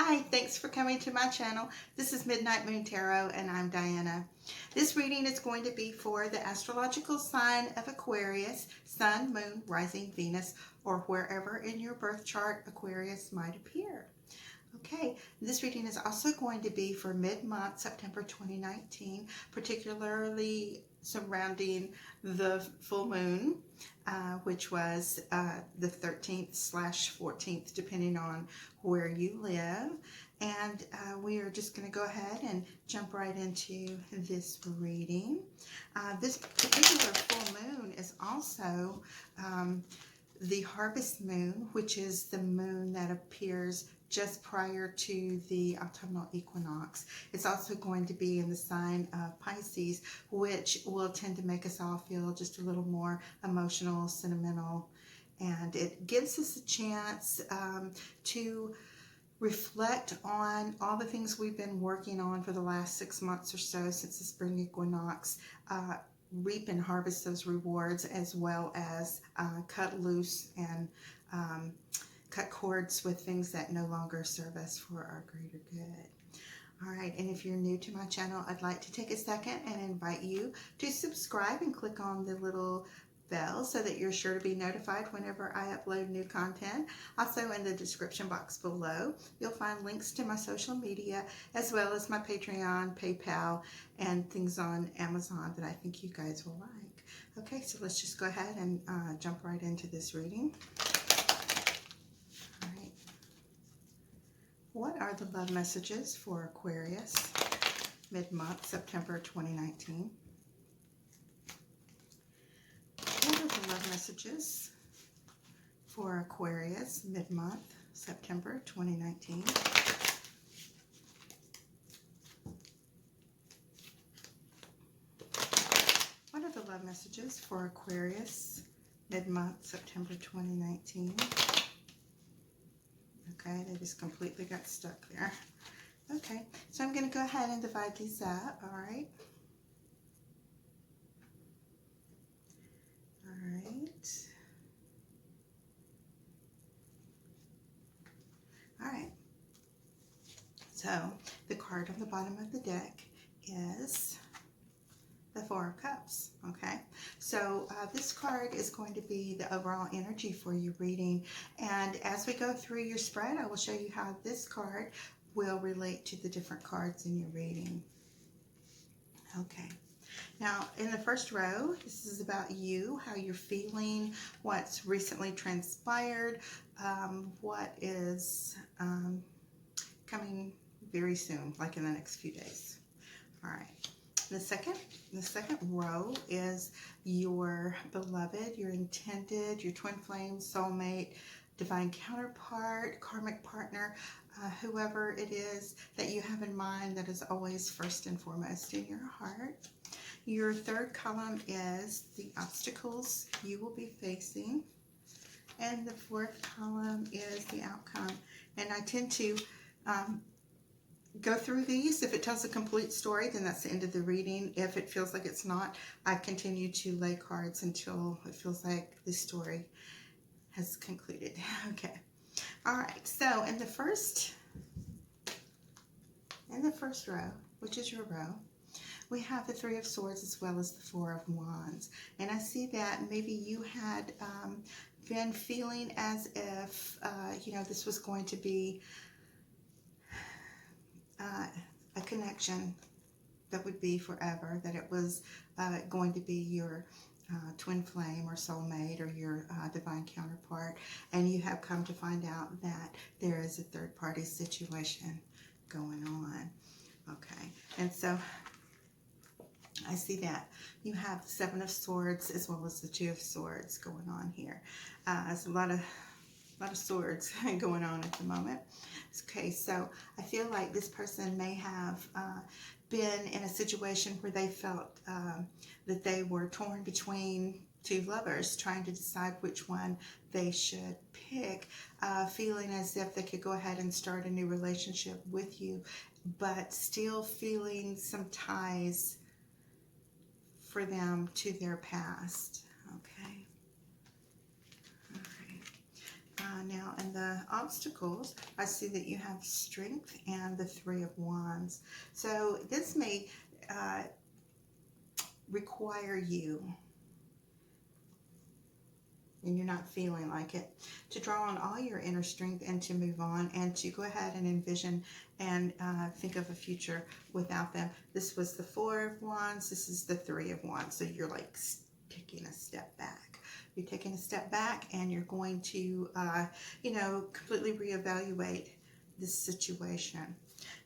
Hi, thanks for coming to my channel. This is Midnight Moon Tarot and I'm Diana. This reading is going to be for the astrological sign of Aquarius, Sun, Moon, Rising, Venus, or wherever in your birth chart Aquarius might appear. Okay, this reading is also going to be for mid-month September 2019, particularly surrounding the full moon, which was the 13th/14th, depending on where you live. And we are just going to go ahead and jump right into this reading. This particular full moon is also the harvest moon, which is the moon that appears just prior to the autumnal equinox. It's also going to be in the sign of Pisces, which will tend to make us all feel just a little more emotional, sentimental, and it gives us a chance to reflect on all the things we've been working on for the last 6 months or so since the spring equinox, reap and harvest those rewards, as well as cut loose and cut cords with things that no longer serve us for our greater good. All right, and if you're new to my channel, I'd like to take a second and invite you to subscribe and click on the little bell so that you're sure to be notified whenever I upload new content. Also, in the description box below, you'll find links to my social media, as well as my Patreon, PayPal, and things on Amazon that I think you guys will like. Okay, so let's just go ahead and jump right into this reading. All right. What are the love messages for Aquarius, mid-month, September 2019? What are the love messages for Aquarius, mid-month, September 2019? What are the love messages for Aquarius, mid-month, September 2019? Okay, they just completely got stuck there. Okay, so I'm going to go ahead and divide these up, all right? All right. All right. So the card on the bottom of the deck is the Four of Cups, okay? So this card is going to be the overall energy for your reading. And as we go through your spread, I will show you how this card will relate to the different cards in your reading. Okay. Now, in the first row, this is about you, how you're feeling, what's recently transpired, what is coming very soon, like in the next few days. All right. The second row is your beloved, your intended, your twin flame, soulmate, divine counterpart, karmic partner, whoever it is that you have in mind that is always first and foremost in your heart. Your third column is the obstacles you will be facing. And the fourth column is the outcome. And I tend to go through these. If it tells a complete story, then that's the end of the reading. If it feels like it's not, I continue to lay cards until it feels like the story has concluded. Okay. All right. So in the first row, which is your row, we have the Three of Swords as well as the Four of Wands. And I see that maybe you had been feeling as if, this was going to be a connection that would be forever, that it was going to be your twin flame or soulmate or your divine counterpart, and you have come to find out that there is a third-party situation going on. Okay, and so I see that you have the Seven of Swords as well as the Two of Swords going on here. There's a lot of swords going on at the moment. Okay, so I feel like this person may have been in a situation where they felt that they were torn between two lovers, trying to decide which one they should pick, feeling as if they could go ahead and start a new relationship with you, but still feeling some ties for them to their past. Okay. Now, in the obstacles, I see that you have strength and the Three of Wands. So this may require you, and you're not feeling like it, to draw on all your inner strength and to move on and to go ahead and envision and think of a future without them. This was the Four of Wands. This is the Three of Wands. So you're like taking a step back. You're taking a step back and you're going to, completely reevaluate this situation.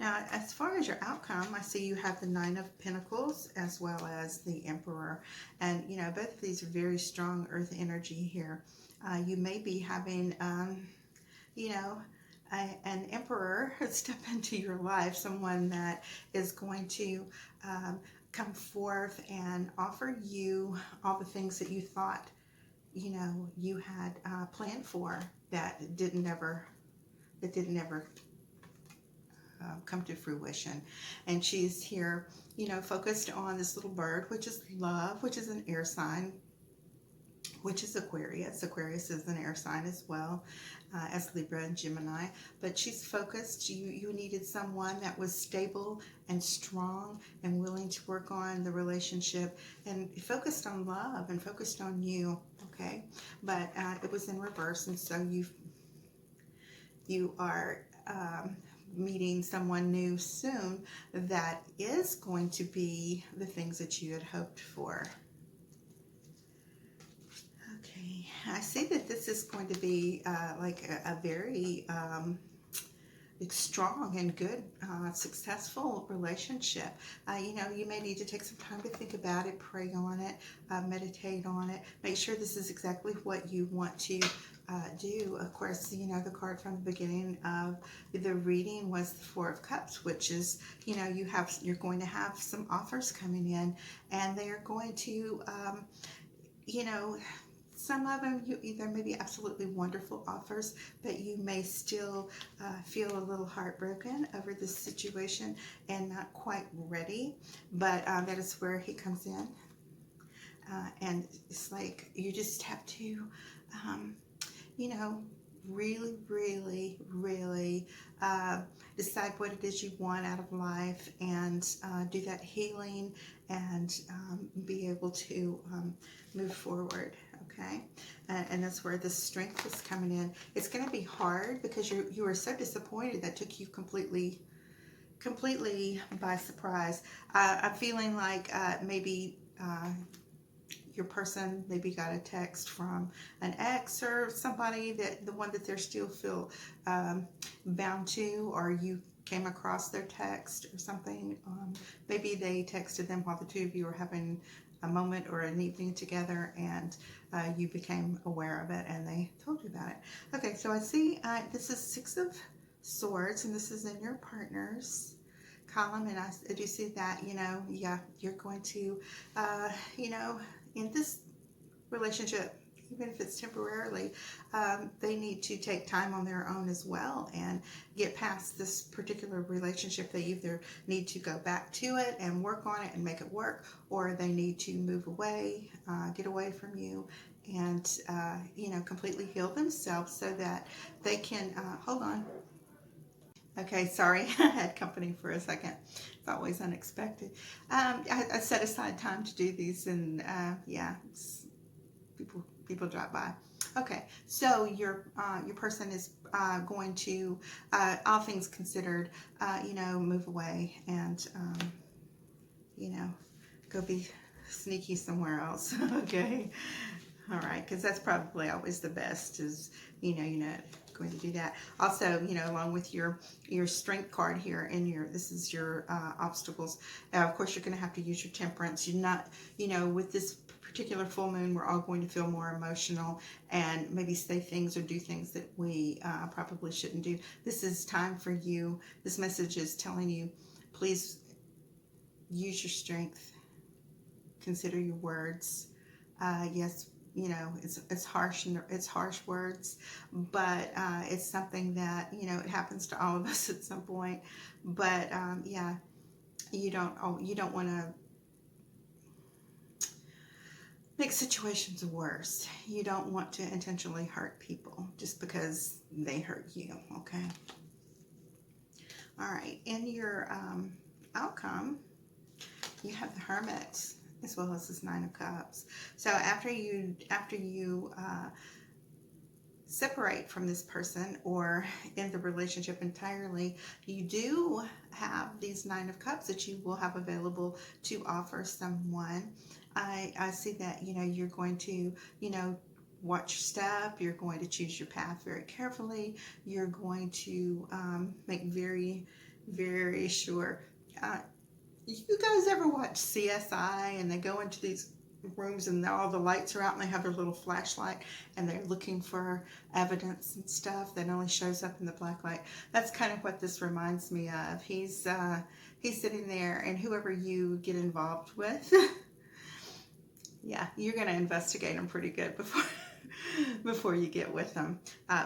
Now, as far as your outcome, I see you have the Nine of Pentacles as well as the Emperor. And, both of these are very strong earth energy here. You may be having, an Emperor step into your life, someone that is going to come forth and offer you all the things that you thought, you had planned for that didn't ever come to fruition. And she's here, focused on this little bird, which is love, which is an air sign, which is Aquarius. Aquarius is an air sign as well as Libra and Gemini. But she's focused. You needed someone that was stable and strong and willing to work on the relationship and focused on love and focused on you, okay? But it was in reverse, and so you are meeting someone new soon that is going to be the things that you had hoped for. Okay, I see that this is going to be like a very strong and good, successful relationship. You may need to take some time to think about it, pray on it, meditate on it. Make sure this is exactly what you want to do. Of course, the card from the beginning of the reading was the Four of Cups, which is, you're going to have some offers coming in, and they are going to, some of them, there may be absolutely wonderful offers, but you may still feel a little heartbroken over this situation and not quite ready. But that is where he comes in. And it's like you just have to, really, really, really decide what it is you want out of life and do that healing and be able to move forward. Okay, and that's where the strength is coming in. It's going to be hard because you were so disappointed that took you completely by surprise. I'm feeling like maybe your person maybe got a text from an ex or somebody, the one that they're still feel bound to, or you came across their text or something. Maybe they texted them while the two of you were having a moment or an evening together, and you became aware of it and they told you about it. Okay, so I see this is Six of Swords, and this is in your partner's column, and I do see that, you're going to, in this relationship, even if it's temporarily, they need to take time on their own as well and get past this particular relationship. They either need to go back to it and work on it and make it work, or they need to move away, get away from you, and completely heal themselves so that they can, hold on. Okay, sorry, I had company for a second. It's always unexpected. I set aside time to do these, and people drop by. Okay, so your person is going to, all things considered, move away and go be sneaky somewhere else. Okay, all right, because that's probably always the best. Is you're not going to do that. Also, along with your strength card here, and this is your obstacles. Of course, you're going to have to use your temperance. You're not, with this particular full moon, we're all going to feel more emotional and maybe say things or do things that we probably shouldn't do. This is time for you. This message is telling you, please use your strength. Consider your words. Yes, it's harsh, and it's harsh words, but it's something that, it happens to all of us at some point. But you don't want to make situations worse. You don't want to intentionally hurt people just because they hurt you, okay? All right, in your outcome, you have the Hermit as well as this Nine of Cups. So after you separate from this person or end the relationship entirely, you do have these Nine of Cups that you will have available to offer someone. I see that, you know, you're going to, you know, watch your step. You're going to choose your path very carefully. You're going to make very, very sure. You guys ever watch CSI and they go into these rooms and all the lights are out and they have their little flashlight and they're looking for evidence and stuff that only shows up in the black light? That's kind of what this reminds me of. He's sitting there, and whoever you get involved with, yeah, you're going to investigate them pretty good before you get with them.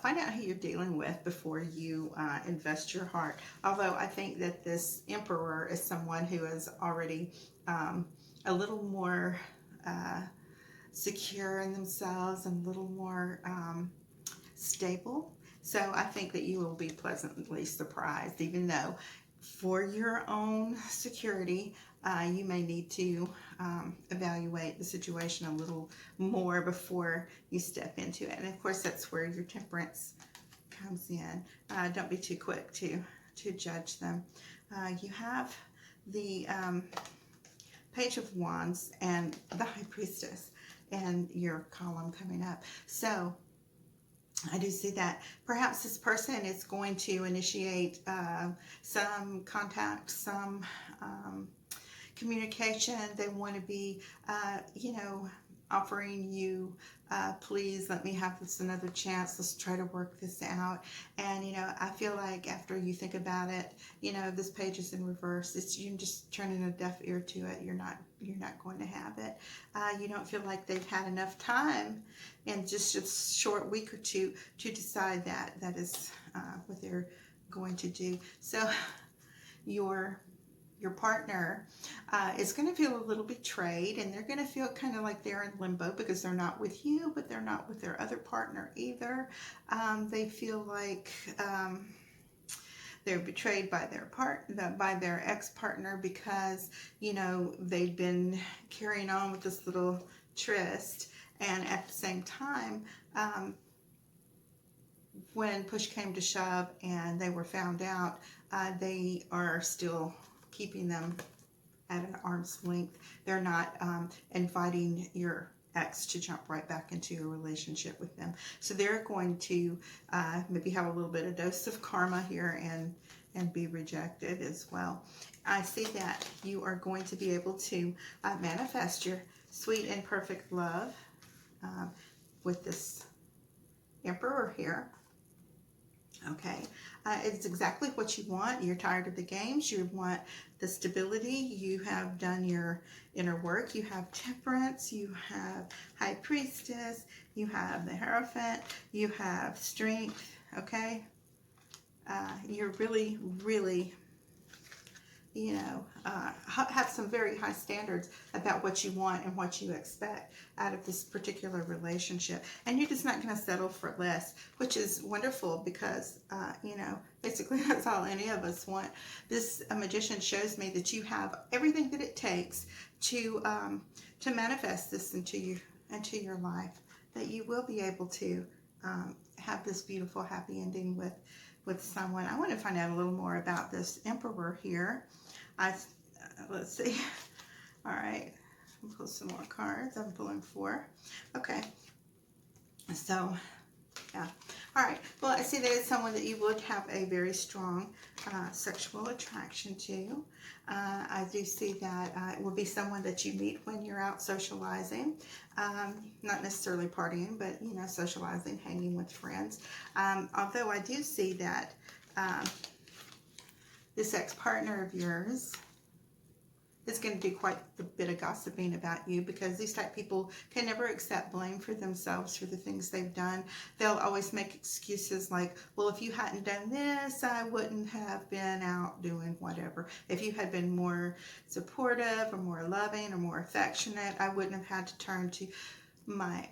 Find out who you're dealing with before you invest your heart. Although I think that this Emperor is someone who is already a little more secure in themselves and a little more stable. So I think that you will be pleasantly surprised, even though for your own security, you may need to evaluate the situation a little more before you step into it. And of course, that's where your temperance comes in. Don't be too quick to judge them. You have the Page of Wands and the High Priestess and your column coming up. So I do see that perhaps this person is going to initiate some contact, some communication. They want to be, you know, offering you, please let me have this another chance. Let's try to work this out. And, you know, I feel like after you think about it, you know, this page is in reverse. It's, you just turning a deaf ear to it. You're not going to have it. You don't feel like they've had enough time in just a short week or two to decide that is what they're going to do. So your partner is going to feel a little betrayed, and they're going to feel kind of like they're in limbo because they're not with you, but they're not with their other partner either. They feel like they're betrayed by their ex-partner because, you know, they've been carrying on with this little tryst, and at the same time, when push came to shove and they were found out, they are still keeping them at an arm's length. They're not inviting your ex to jump right back into a relationship with them. So they're going to maybe have a little bit of dose of karma here and be rejected as well. I see that you are going to be able to manifest your sweet and perfect love with this Emperor here. Okay, it's exactly what you want. You're tired of the games. You want the stability. You have done your inner work. You have temperance. You have High Priestess. You have the Hierophant. You have strength. Okay, you're really, really, you know, have some very high standards about what you want and what you expect out of this particular relationship. And you're just not going to settle for less, which is wonderful because, you know, basically that's all any of us want. This Magician shows me that you have everything that it takes to manifest this into your life, that you will be able to have this beautiful, happy ending with someone. I want to find out a little more about this Emperor here. Let's see. All right, I'll pull some more cards. I'm pulling 4. Okay, so yeah. All right, well, I see there's someone that you would have a very strong sexual attraction to. I do see that it will be someone that you meet when you're out socializing, not necessarily partying, but, you know, socializing, hanging with friends. Although I do see that this ex-partner of yours is going to do quite a bit of gossiping about you, because these type of people can never accept blame for themselves for the things they've done. They'll always make excuses like, well, if you hadn't done this, I wouldn't have been out doing whatever. If you had been more supportive or more loving or more affectionate, I wouldn't have had to turn to my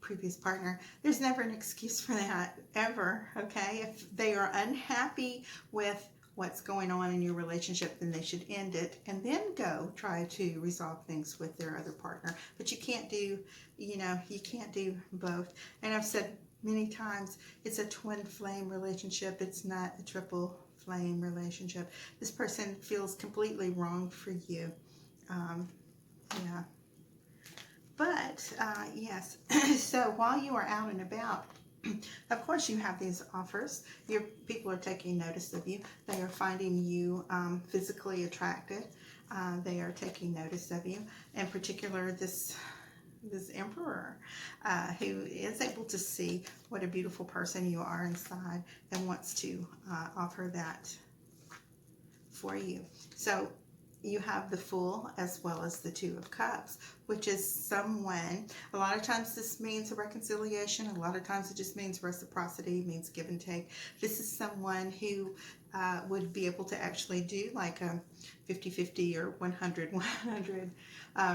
previous partner. There's never an excuse for that, ever, okay? If they are unhappy with what's going on in your relationship, then they should end it and then go try to resolve things with their other partner. But you can't do, you can't do both. And I've said many times, it's a twin flame relationship. It's not a triple flame relationship. This person feels completely wrong for you. Yeah. But, yes, so while you are out and about, of course you have these offers. Your people are taking notice of you. They are finding you physically attractive. They are taking notice of you. In particular, this emperor who is able to see what a beautiful person you are inside and wants to offer that for you. So you have the Fool as well as the Two of Cups, which is someone, a lot of times this means a reconciliation, a lot of times it just means reciprocity, means give and take. This is someone who would be able to actually do like a 50-50 or 100-100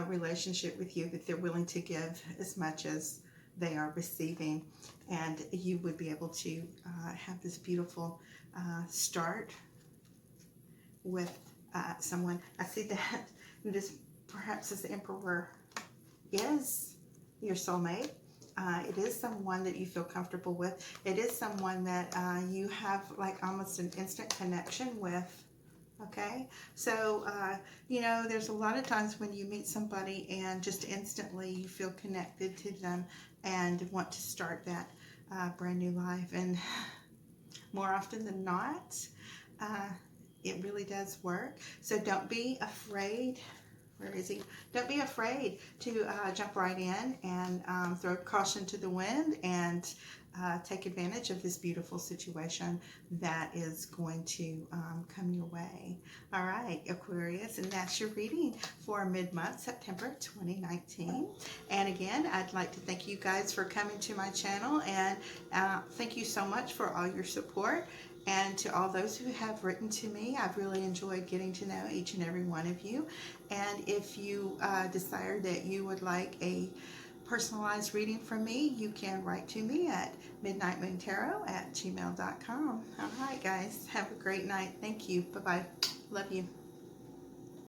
relationship with you, that they're willing to give as much as they are receiving, and you would be able to have this beautiful start with someone. I see that this perhaps this Emperor is your soulmate. It is someone that you feel comfortable with. It is someone that you have like almost an instant connection with. Okay, so there's a lot of times when you meet somebody and just instantly you feel connected to them and want to start that brand new life. And more often than not, it really does work. So don't be afraid. Where is he? Don't be afraid to jump right in and throw caution to the wind and take advantage of this beautiful situation that is going to come your way. All right, Aquarius, and that's your reading for mid-month, September 2019. And again, I'd like to thank you guys for coming to my channel, and thank you so much for all your support. And to all those who have written to me, I've really enjoyed getting to know each and every one of you. And if you desire that you would like a personalized reading from me, you can write to me at midnightmoontarot@gmail.com. All right, guys, have a great night. Thank you. Bye-bye. Love you.